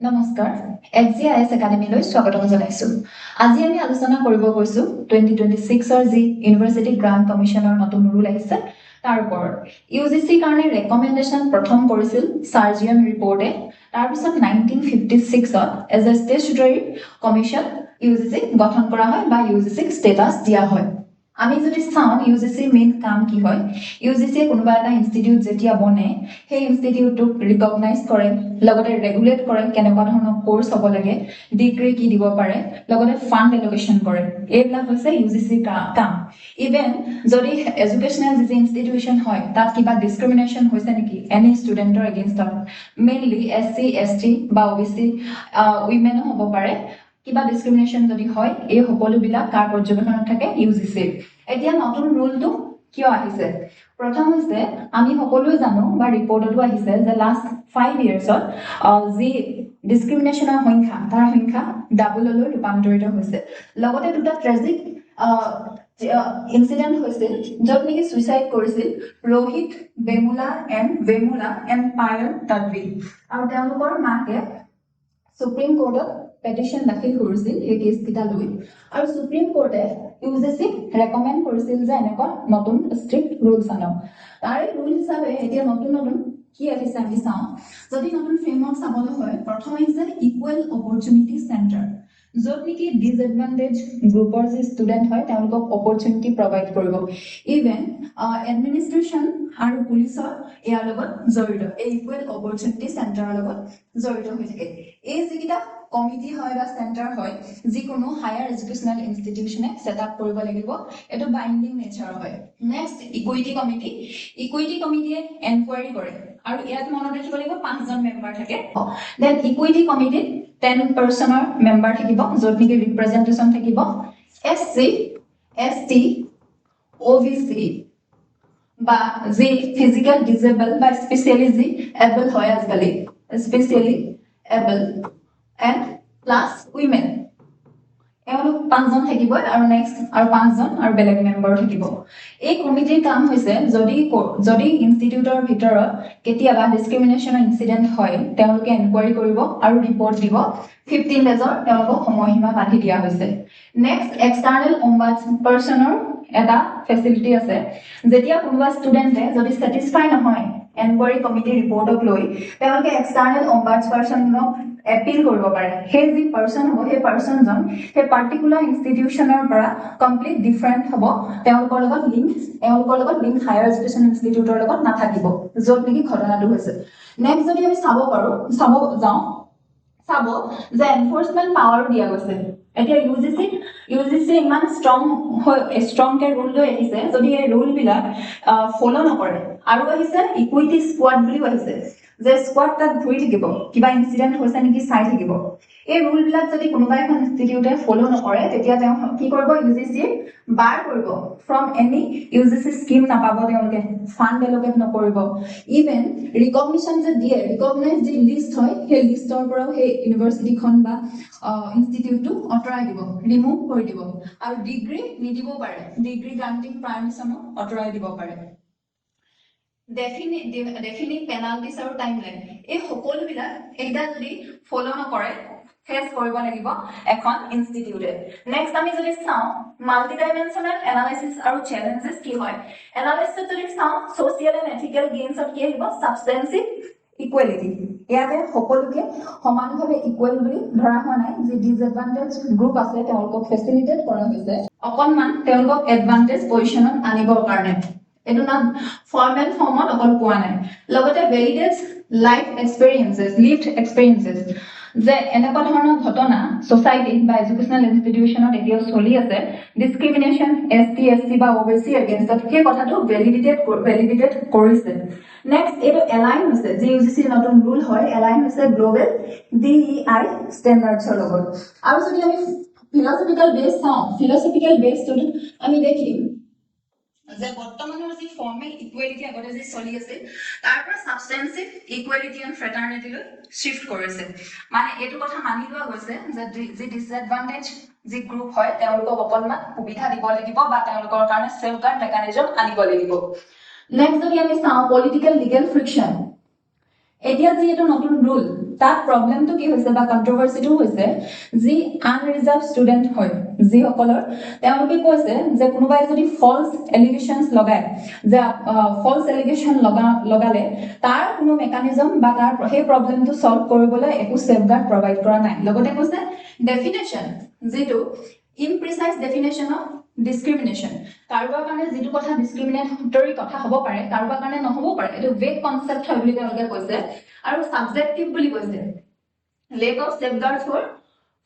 নমস্কাৰ এক্সিআইএছ একাডেমীলৈ স্বাগতম জনাইছো। আজি আমি আলোচনা কৰিব গৈছো 2026 ৰ যি ইউনিভাৰ্চিটি গ্ৰান্ট কমিশনৰ নতুন ৰুল আহিছে তাৰ ওপৰত। ইউজিচি কাৰণে ৰেকমেন্ডেশন প্ৰথম কৰিছিল সাৰ্জিয়ান ৰিপৰ্টে, তাৰ পিছত 1956 ত এজ এ স্টেচুটৰী কমিশন ইউজিচি গঠন কৰা হয় বা ইউজিচিক ষ্টেটাস দিয়া হয়। আমি যদি চাওঁ ইউজিচিৰ মেইন কাম কি হয়, ইউজিচিয়ে কোনোবা এটা ইনষ্টিটিউট যেতিয়া বনে সেই ইনষ্টিটিউটক ৰিকগনাইজ কৰে, লগতে ৰেগুলেট কৰে কেনেকুৱা ধৰণৰ কোৰ্স হ'ব লাগে, ডিগ্ৰী কি দিব পাৰে, লগতে ফাণ্ড এলোকেশন কৰে। এইবিলাক হৈছে ইউজিচিৰ কাম। ইভেন যদি এডুকেশ্যনেল যি ইনষ্টিটিউশন হয় তাত কিবা ডিসক্ৰিমিনেশন হৈছে নেকি এনি ষ্টুডেণ্টৰ এগেইনষ্টত, মেইনলি এসসি এসটি বা ওবিসি উইমেনো হ'ব পাৰে, কিবা ডিসক্ৰিমিনেশন যদি হয় এই সকলোবিলাক কাৰ পৰ্যবেক্ষণত থাকে ইউজিচিৰ। এতিয়া নতুন ৰুলটো কিয় আহিছে? প্ৰথম হৈছে আমি সকলোৱে জানো বা ৰিপৰ্টতো আহিছে যে লাষ্ট 5 ইয়াৰ্ছত যি ডিসক্ৰিমিনেশনৰ সংখ্যা তাৰ সংখ্যা ডাবললৈ ৰূপান্তৰিত হৈছে। লগতে দুটা ট্ৰেজিক ইনসিডেন্ট হৈছিল য'ত নেকি সুইসাইড কৰিছিল ৰোহিত বেমুলা এণ্ড পায়েল তাডবি, আৰু তেওঁলোকৰ মাকে সুপ্ৰিম কোৰ্টত পেটিশন দাখিল কৰিছিল এই কেছকেইটা লৈ, আৰু সুপ্ৰিম কোৰ্টে ইউজিচিক ৰেকমেণ্ড কৰিছিল যে এনেকুৱা নতুন ষ্ট্ৰিক্ট ৰুলছ আনক। তাৰে ৰুল হিচাপে এতিয়া নতুন কি আহিছে আমি চাওঁ। যদি নতুন ফ্ৰেমৱৰ্ক চাবলৈ হয়, প্ৰথম আহিছে ইকুৱেল অপৰচুনিটি চেণ্টাৰ, য'ত নেকি ডিসএডভান্টেজ গ্ৰুপৰ যি ষ্টুডেণ্ট হয় তেওঁলোকক অপৰচুনিটি প্ৰভাইড কৰিব। ইভেন এডমিনিষ্ট্ৰেশ্যন আৰু পুলিচৰ ইয়াৰ লগত জড়িত, এই ইকুৱেল অপৰচুনিটি চেণ্টাৰৰ লগত জড়িত হৈ থাকে। এই যিকেইটা কমিটি হয় বা চেণ্টাৰ হয় যিকোনো হায়াৰ এডুকেশ্যনেল ইনষ্টিটিউচনে ছেটআপ কৰিব লাগিব, এইটো বাইণ্ডিং নেচাৰ হয়। নেক্সট ইকুইটি কমিটিয়ে এনকুৱাৰী কৰে, আৰু ইয়াত মনত ৰাখিব লাগিব 5জন মেম্বাৰ থাকে। দেন ইকুইটি কমিটিত 10% মেম্বাৰ থাকিব য'ত নেকি ৰিপ্ৰেজেন্টেশন থাকিব এসসি এসটি ওবিসি বা যি ফিজিক্যাল ডিসেবল বা স্পেশালি যি এবল হয় আজিকালি, specially able and plus women, এওঁলোক 5জন থাকিব, আৰু নেক্সট আৰু 5জন আৰু বেলেগ মেম্বাৰ থাকিব। এই কমিটিৰ কাম হৈছে যদি ইনষ্টিটিউটৰ ভিতৰত কেতিয়াবা ডিসক্ৰিমিনেশনৰ ইনসিডেন্ট হয় তেওঁলোকে এনকুৱাৰী কৰিব আৰু ৰিপৰ্ট দিব। 15 ডেজৰ তেওঁলোকক সময়সীমা বান্ধি দিয়া হৈছে। নেক্সট এক্সটাৰ্নেল অম্বাডপাৰ্চনৰ এটা ফেচিলিটি আছে। যেতিয়া কোনোবা ষ্টুডেণ্টে যদি ছেটিছফাই নহয় এনকুৱাৰী কমিটিৰ ৰিপৰ্টক লৈ, তেওঁলোকে এক্সটাৰ্নেল অম্বাডপাৰ্চনক এপিল কৰিব পাৰে। সেই যি পাৰ্চন হ'ব সেই পাৰ্চনজন সেই পাৰ্টিকুলাৰ ইনষ্টিটিউচনৰ পৰা কমপ্লিট ডিফাৰেণ্ট হ'ব, তেওঁলোকৰ লগত লিংক হায়াৰ এডুকেশ্যন ইনষ্টিটিউটৰ লগত নাথাকিব য'ত নেকি ঘটনাটো হৈছে। নেক্সট যদি আমি চাব যে এনফৰ্চমেণ্ট পাৱাৰ দিয়া গৈছে। এতিয়া ইউজিচি ইমান ষ্ট্ৰংকে ৰুল লৈ আহিছে, যদি এই ৰুলবিলাক ফলো নকৰে, আৰু আহিছে ইকুইটি স্কোৱাড বুলিও আহিছে যে স্কোৱাড তাত ঘূৰি থাকিব, কিবা ইনসিডেন্ট হৈছে নেকি চাই থাকিব। এই ৰুলবিলাক যদি কোনোবা এখন ইনষ্টিটিউটে ফলো নকৰে তেতিয়া তেওঁ কি কৰিব, ইউজিচি বাৰ কৰিব ফ্ৰম এনি ইউজিচি স্কিম নাপাব, তেওঁলোকে ফাণ্ড এলোকেট নকৰিব। ইভেন ৰিকগনিশ্যন যে দিয়ে, ৰিকগনাইজ যি লিষ্ট হয় সেই লিষ্টৰ পৰাও সেই ইউনিভাৰ্চিটিখন বা ইনষ্টিটিউটটো আঁতৰাই দিব, ৰিমুভ কৰি দিব, আৰু ডিগ্ৰী নিদিবও পাৰে, ডিগ্ৰী গ্ৰান্টিং পাৰমিশ্যনো আঁতৰাই দিব পাৰে। ডেফিনিট পেনাল্টিজ আৰু টাইমলাইন, এই সকলোবিলাক এইটা যদি ফলো নকৰে ফেচ কৰিব লাগিব এখন ইনষ্টিটিউটে। নেক্সট আমি যদি চাওঁ মাল্টি ডাইমেনশ্যনেল এনালাইচিছ আৰু চেলেঞ্জেছ কি হয়। এনালাইচিছত যদি চাওঁ ছ'চিয়েল এণ্ড এথিকেল গেইনছত কি আহিব, সাবষ্টেন্সিভ ইকুৱেলিটি। ইয়াতে সকলোকে সমানভাৱে ইকুৱেল বুলি ধৰা হোৱা নাই, যি ডিসএডভান্টেজ গ্ৰুপ আছে তেওঁলোকক ফেচিলিটেট কৰা হৈছে অকণমান তেওঁলোকক এডভান্টেজ পজিশ্যনত আনিবৰ কাৰণে। এইটো না ফৰ্মেল ফৰ্মত অকল পোৱা নাই। লগতে ভেলিডেটছ লিভড এক্সপেৰিয়েন্সেছ, যে এনেকুৱা ধৰণৰ ঘটনা সোসাইটিত বা এডুকেশ্যনেল ইনষ্টিটিউচনত এতিয়াও চলি আছে, ডিসক্ৰিমিনেশন এসটি এসসি বা ওবিসি এগেইনষ্টত, সেই কথাটো ভেলিডেটেড কৰিছে। নেক্সট এইটো এলাইন হৈছে, যি ইউজিচিৰ নতুন ৰুল হয় এলাইন হৈছে গ্লোবেল DEI ষ্টেণ্ডাৰ্ডছৰ লগত। আৰু যদি আমি ফিলচফিকেল বেছ চাওঁ, ফিলচফিকেল বেছটোত আমি দেখিম যে বৰ্তমানৰ যি ফৰ্মেল ইকুৱেলিটি আগতে যি চলি আছিল তাৰ পৰা সাবষ্টেন্সিভ ইকুৱেলিটি এণ্ড ফ্ৰেটাৰ্নিটিলৈ শিফ্ট কৰিছে। মানে এইটো কথা মানি লোৱা গৈছে যে যি ডিসএডভান্টেজ যি গ্ৰুপ হয় তেওঁলোকক অকণমান সুবিধা দিব লাগিব বা তেওঁলোকৰ কাৰণে সেফগাৰ্ড মেকানিজম আনিব লাগিব। নেক্সট যদি আমি চাওঁ পলিটিকেল লিগেল ফ্ৰিকশ্যন, এতিয়া যি এটা নতুন ৰুল তাত প্ৰব্লেমটো কি হৈছে বা কন্ট্ৰভাৰ্চিটো হৈছে যি আনৰিজাৰ্ভ ষ্টুডেণ্ট হয় যিসকলৰ তেওঁলোকে কৈছে যে কোনোবাই যদি ফলছ এলিগেশ্যনছ লগায় যে ফলছ এলিগেশ্যন লগালে তাৰ কোনো মেকানিজম বা তাৰ সেই প্ৰব্লেমটো সলভ কৰিবলৈ একো সেফগাৰ্ড প্ৰভাইড কৰা নাই লগতে কৈছে ডেফিনেশ্যন যিটো ইমপ্ৰিচাইজ ডেফিনেশ্যন অফ ডিসক্ৰিমিনেশ্যন কাৰোবাৰ কাৰণে যিটো কথা ডিসক্ৰিমিনেটৰী কথা হ'ব পাৰে কাৰোবাৰ কাৰণে নহ'ব পাৰে এইটো ভেগ কনসেপ্ট হয় বুলি তেওঁলোকে কৈছে আৰু সাবজেক্টিভ বুলি কৈছে lack of safeguards for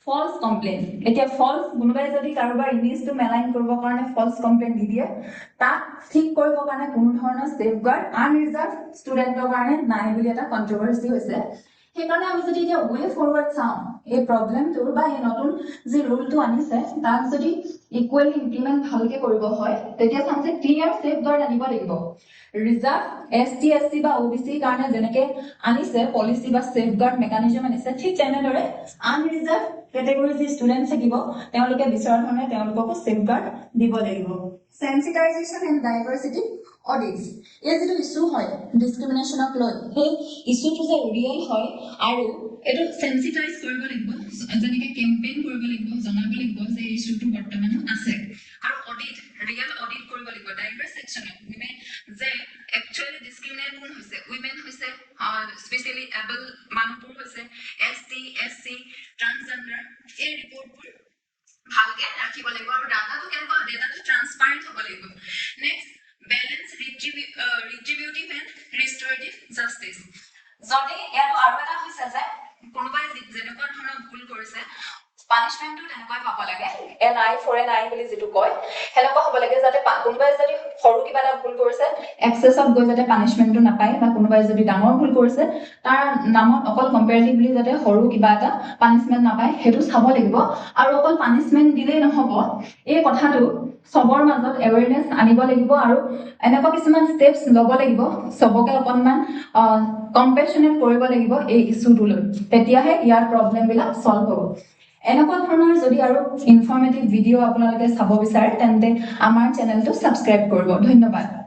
false complain এতিয়া ফলছ কোনোবাই যদি কাৰোবাৰ ইমেজটো মেলাইন কৰিবৰ কাৰণে ফলছ কমপ্লেইন দি দিয়ে তাক ঠিক কৰিবৰ কাৰণে কোনো ধৰণৰ সেফগাৰ্ড আনৰিজাৰ্ভ ষ্টুডেণ্টৰ কাৰণে নাই বুলি এটা কন্ট্ৰভাৰ্চি হৈছে সেইকাৰণে আমি যদি এতিয়া ৱে ফৰৱাৰ্ড চাওঁ এই প্ৰব্লেমটোৰ বা এই নতুন যি ৰুলটো আনিছে তাক যদি ইকুৱেলি ইমপ্লিমেণ্ট ভালকে কৰিব হয় তেতিয়া চাম যে ক্লিয়াৰ সেফগাৰ্ড আনিব লাগিব ৰিজাৰ্ভ এছটি এছচি বা ওবিসি কাৰণে যেনেকে আনিছে পলিচি বা সেফগাৰ্ড মেকানিজম আনিছে ঠিক তেনেদৰে আনৰিজাৰ্ভ কেটেগৰী যি ষ্টুডেণ্ট থাকিব তেওঁলোকে বিচৰা ধৰণে তেওঁলোককো সেফগাৰ্ড দিব লাগিব সেন্সিটাইজেশ্যন এণ্ড ডাইভাৰ্চিটি অডিটছ এই যিটো ইছ্যু হয় ডিসক্ৰিমিনেশ্যনক লৈ সেই ইছ্যুটো যে ৰিয়েল হয় আৰু এইটো সেন্সিটাইজ কৰিব লাগিব যেনেকে কেম্পেইন কৰিব লাগিব জনাব লাগিব যে এই ইছ্যুটো বৰ্তমান আছে আৰু অডিট ৰিয়েল অডিট কৰিব লাগিব ডাইভাৰ্ছ সেকশ্যনত মানে যে একচুৱেলি ডিসক্ৰিমিনেট কোন হৈছে উইমেন হৈছে স্পেচিয়েলি এবল মানুহবোৰ হৈছে এছটি এছচি ট্ৰান্সজেন্ডাৰ এই ৰিপৰ্টবোৰ ভালকে ৰাখিব লাগিব আৰু ডাটাটো কেনেকুৱা ডাটাটো ট্ৰান্সপাৰেণ্ট হ'ব লাগিব নেক্সট বেলেন্স ৰিট্ৰিবিউটিভ এণ্ড ৰিষ্টৰেটিভ জাষ্টিছ যদি ইয়াতো আৰু এটা হৈছে যে কোনোবাই যেনেকুৱা ধৰণৰ ভুল কৰিছে পানিশমেন্টটো তেনেকৈ পাব লাগে এন আই ফৰ এন আই বুলি যিটো কয় সেনেকুৱা হ'ব লাগে যাতে কোনোবাই যদি সৰু কিবা এটা ভুল কৰিছে এক্সেছত গৈ যাতে পানিশমেন্টটো নাপায় বা কোনোবাই যদি ডাঙৰ ভুল কৰিছে তাৰ নামত অকল কম্পেৰেটিভলি যাতে সৰু কিবা এটা পানিশমেন্ট নাপায় সেইটো চাব লাগিব আৰু অকল পানিশমেন্ট দিলেই নহ'ব এই কথাটো সবৰ মাজত এৱেৰনেছ আনিব লাগিব আৰু এনেকুৱা কিছুমান ষ্টেপছ ল'ব লাগিব সবকে অকণমান কম্পেশ্যনেট কৰিব লাগিব এই ইছ্যুটোলৈ তেতিয়াহে ইয়াৰ প্ৰব্লেমবিলাক সলভ হ'ব এনেকুৱা ধৰণৰ যদি আৰু ইনফৰ্মেটিভ ভিডিঅ' আপোনালোকে চাব বিচাৰে তেন্তে আমাৰ চেনেলটো ছাবস্ক্ৰাইব কৰিব ধন্যবাদ